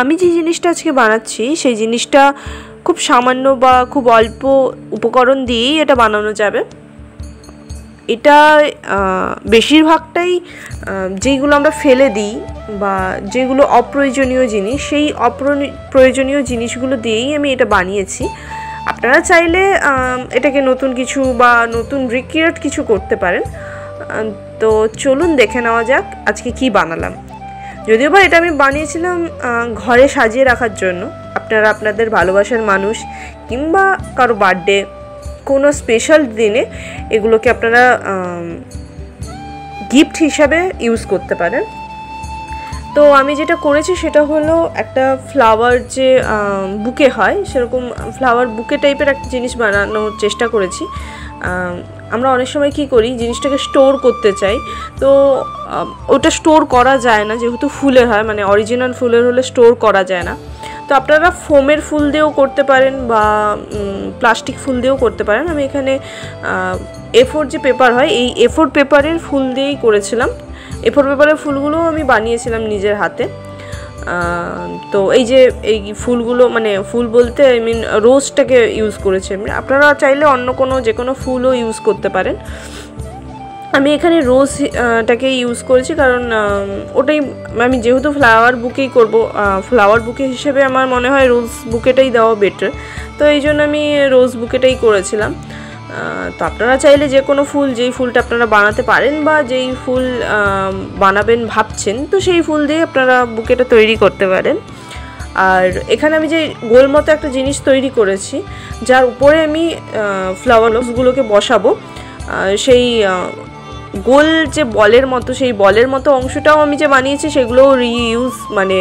আমি যে জিনিসটা আজকে বানাচ্ছি সেই জিনিসটা খুব সামান্য বা খুব অল্প উপকরণ দিয়েই এটা বানানো যাবে। এটা বেশিরভাগটাই যেগুলো আমরা ফেলে দিই বা যেগুলো অপ্রয়োজনীয় জিনিস, সেই অপ্রয়োজনীয় জিনিসগুলো দিয়েই আমি এটা বানিয়েছি। আপনারা চাইলে এটাকে নতুন কিছু বা নতুন রিক্রিয়েট কিছু করতে পারেন। তো চলুন দেখে নেওয়া যাক আজকে কি বানালাম। যদিও বা এটা আমি বানিয়েছিলাম ঘরে সাজিয়ে রাখার জন্য। আপনারা আপনাদের ভালোবাসার মানুষ কিংবা কারো বার্থডে, কোনো স্পেশাল দিনে এগুলোকে আপনারা গিফট হিসাবে ইউজ করতে পারেন। তো আমি যেটা করেছি সেটা হলো একটা ফ্লাওয়ার যে বুকে হয় সেরকম ফ্লাওয়ার বুকে টাইপের একটা জিনিস বানানোর চেষ্টা করেছি। আমরা অনেক সময় কি করি, জিনিসটাকে স্টোর করতে চাই, তো ওটা স্টোর করা যায় না যেহেতু ফুলের হয়, মানে অরিজিনাল ফুলের হলে স্টোর করা যায় না। তো আপনারা ফোমের ফুল দিয়েও করতে পারেন বা প্লাস্টিক ফুল দিয়েও করতে পারেন। আমি এখানে A4 যে পেপার হয় এই A4 পেপারের ফুল দিয়েই করেছিলাম। A4 পেপারের ফুলগুলো আমি বানিয়েছিলাম নিজের হাতে। তো এই যে এই ফুলগুলো, মানে ফুল বলতে আই মিন রোজটাকে ইউজ করেছি আমি। আপনারা চাইলে অন্য কোনো যে কোনো ফুলও ইউজ করতে পারেন। আমি এখানে রোজটাকে ইউজ করেছি কারণ ওটাই আমি যেহেতু ফ্লাওয়ার বুকেই করব, ফ্লাওয়ার বুকে হিসেবে আমার মনে হয় রোজ বুকেটাই দেওয়া বেটার। তো এই জন্য আমি রোজ বুকেটাই করেছিলাম। তো আপনারা চাইলে যে কোনো ফুল, যেই ফুলটা আপনারা বানাতে পারেন বা যেই ফুল বানাবেন ভাবছেন, তো সেই ফুল দিয়ে আপনারা বুকেটা তৈরি করতে পারেন। আর এখানে আমি যে গোল মতো একটা জিনিস তৈরি করেছি, যার উপরে আমি ফ্লাওয়ারগুলোকে বসাবো, সেই গোল যে বলের মতো, সেই বলের মতো অংশটাও আমি যে বানিয়েছি সেগুলোও রিইউজ, মানে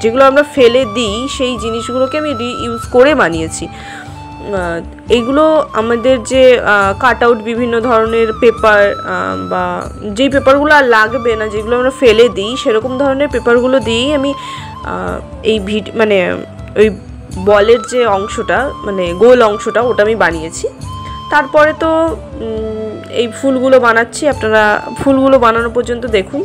যেগুলো আমরা ফেলে দিই সেই জিনিসগুলোকে আমি রিইউজ করে বানিয়েছি। এইগুলো আমাদের যে কাট আউট বিভিন্ন ধরনের পেপার বা যেই পেপারগুলো আর লাগবে না, যেগুলো আমরা ফেলে দিই, সেরকম ধরনের পেপারগুলো দিয়েই আমি এই মানে ওই বলের যে অংশটা, মানে গোল অংশটা, ওটা আমি বানিয়েছি। তারপরে তো এই ফুলগুলো বানাচ্ছি, আপনারা ফুলগুলো বানানো পর্যন্ত দেখুন।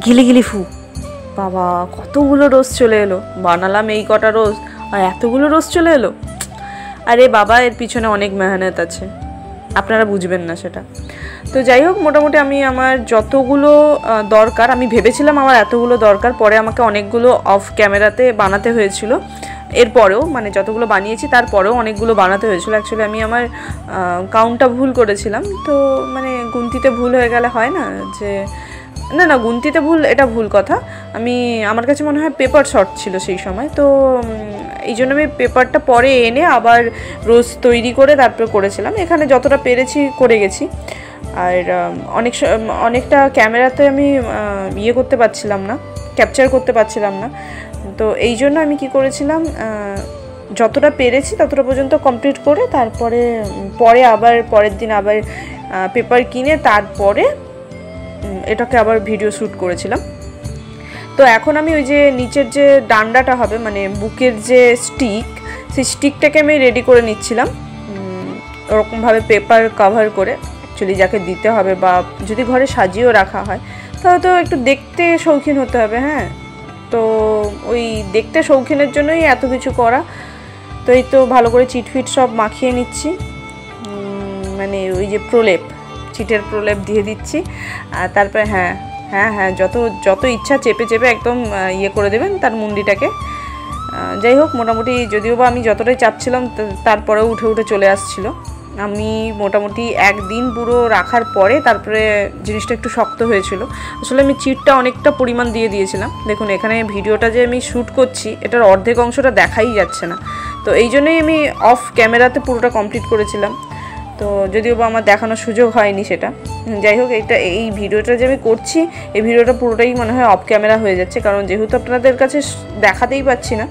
গিলি গিলি ফু, বাবা কতগুলো রোজ চলে এলো। বানালাম এই কটা রোজ আর এতগুলো রোজ চলে এলো। আরে বাবা, এর পিছনে অনেক মেহনত আছে, আপনারা বুঝবেন না সেটা। তো যাই হোক, মোটামুটি আমি আমার যতগুলো দরকার, আমি ভেবেছিলাম আমার এতগুলো দরকার, পরে আমাকে অনেকগুলো অফ ক্যামেরাতে বানাতে হয়েছিল। এরপরেও মানে যতগুলো বানিয়েছি তারপরেও অনেকগুলো বানাতে হয়েছিল। অ্যাকচুয়ালি আমি আমার কাউন্টটা ভুল করেছিলাম, তো মানে গুনতিতে ভুল হয়ে গেলে হয় না যে, না গুনতিতে ভুল, এটা ভুল কথা। আমার কাছে মনে হয় পেপার শর্ট ছিল সেই সময়, তো এই জন্য আমি পেপারটা পরে এনে আবার রোজ তৈরি করে তারপরে করেছিলাম। এখানে যতটা পেরেছি করে গেছি। আর অনেকটা ক্যামেরাতে আমি ইয়ে করতে পারছিলাম না, ক্যাপচার করতে পারছিলাম না, তো এই জন্য আমি কি করেছিলাম, যতটা পেরেছি ততটা পর্যন্ত কমপ্লিট করে তারপরে পরের দিন আবার পেপার কিনে তারপরে এটাকে আবার ভিডিও শ্যুট করেছিলাম। তো এখন আমি ওই যে নিচের যে ডান্ডাটা হবে মানে বুকের যে স্টিক, সেই স্টিকটাকে আমি রেডি করে নিচ্ছিলাম ওরকমভাবে পেপার কভার করে। অ্যাকচুয়ালি যাকে দিতে হবে বা যদি ঘরে সাজিয়েও রাখা হয় তাহলে তো একটু দেখতে শৌখিন হতে হবে। হ্যাঁ, তো ওই দেখতে শৌখিনের জন্যই এত কিছু করা। তো এই তো ভালো করে চিটফিট সব মাখিয়ে নিচ্ছি, মানে ওই যে প্রলেপ, চিটের প্রলেপ দিয়ে দিচ্ছি। আর তারপরে হ্যাঁ যত ইচ্ছা চেপে একদম ইয়ে করে দেবেন তার মুন্ডিটাকে। যাই হোক, মোটামুটি যদিও বা আমি যতটাই চাপছিলাম তারপরেও উঠে চলে আসছিল। আমি মোটামুটি একদিন পুরো রাখার পরে তারপরে জিনিসটা একটু শক্ত হয়েছিল। আসলে আমি চিটটা অনেকটা পরিমাণ দিয়ে দিয়েছিলাম। দেখুন এখানে ভিডিওটা যে আমি শ্যুট করছি এটার অর্ধেক অংশটা দেখাই যাচ্ছে না, তো এই জন্যই আমি অফ ক্যামেরাতে পুরোটা কমপ্লিট করেছিলাম। তো যদিও বা আমার দেখানোর সুযোগ হয়নি সেটা। যাই হোক, এই ভিডিওটা যে আমি করছি এই ভিডিওটা পুরোটাই মনে হয় অফ ক্যামেরা হয়ে যাচ্ছে, কারণ যেহেতু আপনাদের কাছে দেখাতেই পাচ্ছি না,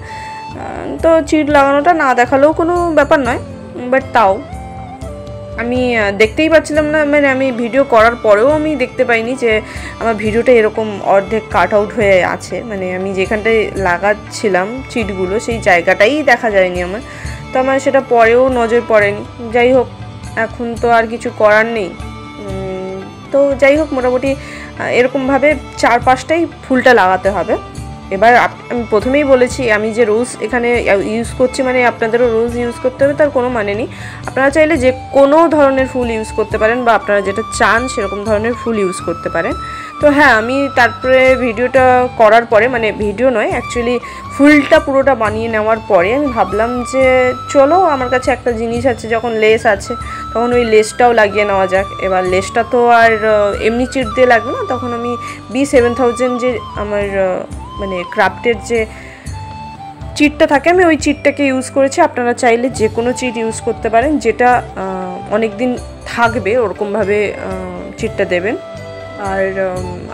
তো চিট লাগানোটা না দেখালেও কোনো ব্যাপার নয়, বাট তাও আমি দেখতেই পাচ্ছিলাম না, মানে আমি ভিডিও করার পরেও আমি দেখতে পাইনি যে আমার ভিডিওটা এরকম অর্ধেক কাট আউট হয়ে আছে। মানে আমি যেখানটায় লাগাচ্ছিলাম চিটগুলো সেই জায়গাটাই দেখা যায়নি আমার, তো আমার সেটা পরেও নজর পড়েনি। যাই হোক, এখন তো আর কিছু করার নেই। তো যাই হোক, মোটামুটি এরকমভাবে 4-5টাই ফুলটা লাগাতে হবে। এবার আমি প্রথমেই বলেছি আমি যে রোজ এখানে ইউজ করছি, মানে আপনাদেরও রোজ ইউজ করতে হবে তার কোনো মানে নেই। আপনারা চাইলে যে কোনো ধরনের ফুল ইউজ করতে পারেন বা আপনারা যেটা চান সেরকম ধরনের ফুল ইউজ করতে পারেন। তো হ্যাঁ, আমি তারপরে ভিডিওটা করার পরে, মানে ভিডিও নয় অ্যাকচুয়ালি ফুলটা পুরোটা বানিয়ে নেওয়ার পরে আমি ভাবলাম যে চলো আমার কাছে একটা জিনিস আছে, যখন লেস আছে তখন ওই লেসটাও লাগিয়ে নেওয়া যাক। এবার লেসটা তো আর এমনি চিট দিয়ে লাগবে না, তখন আমি B7000 যে আমার মানে ক্রাফটের যে চিটটা থাকে আমি ওই চিটটাকে ইউজ করেছি। আপনারা চাইলে যে কোনো চিট ইউজ করতে পারেন, যেটা অনেক দিন থাকবে ওরকমভাবে চিটটা দেবেন। আর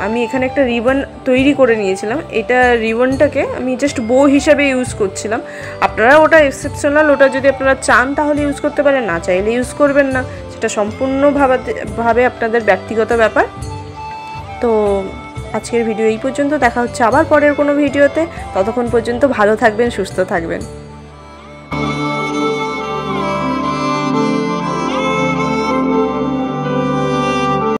আমি এখানে একটা রিবন তৈরি করে নিয়েছিলাম, এটা রিবনটাকে আমি জাস্ট বো হিসাবে ইউজ করছিলাম। আপনারা ওটা এক্সেপশনাল, ওটা যদি আপনারা চান তাহলে ইউজ করতে পারেন, না চাইলে ইউজ করবেন না, সেটা সম্পূর্ণভাবে আপনাদের ব্যক্তিগত ব্যাপার। তো আজকের ভিডিও এই পর্যন্ত, দেখা হচ্ছে আবার পরের কোনো ভিডিওতে। ততক্ষণ পর্যন্ত ভালো থাকবেন, সুস্থ থাকবেন।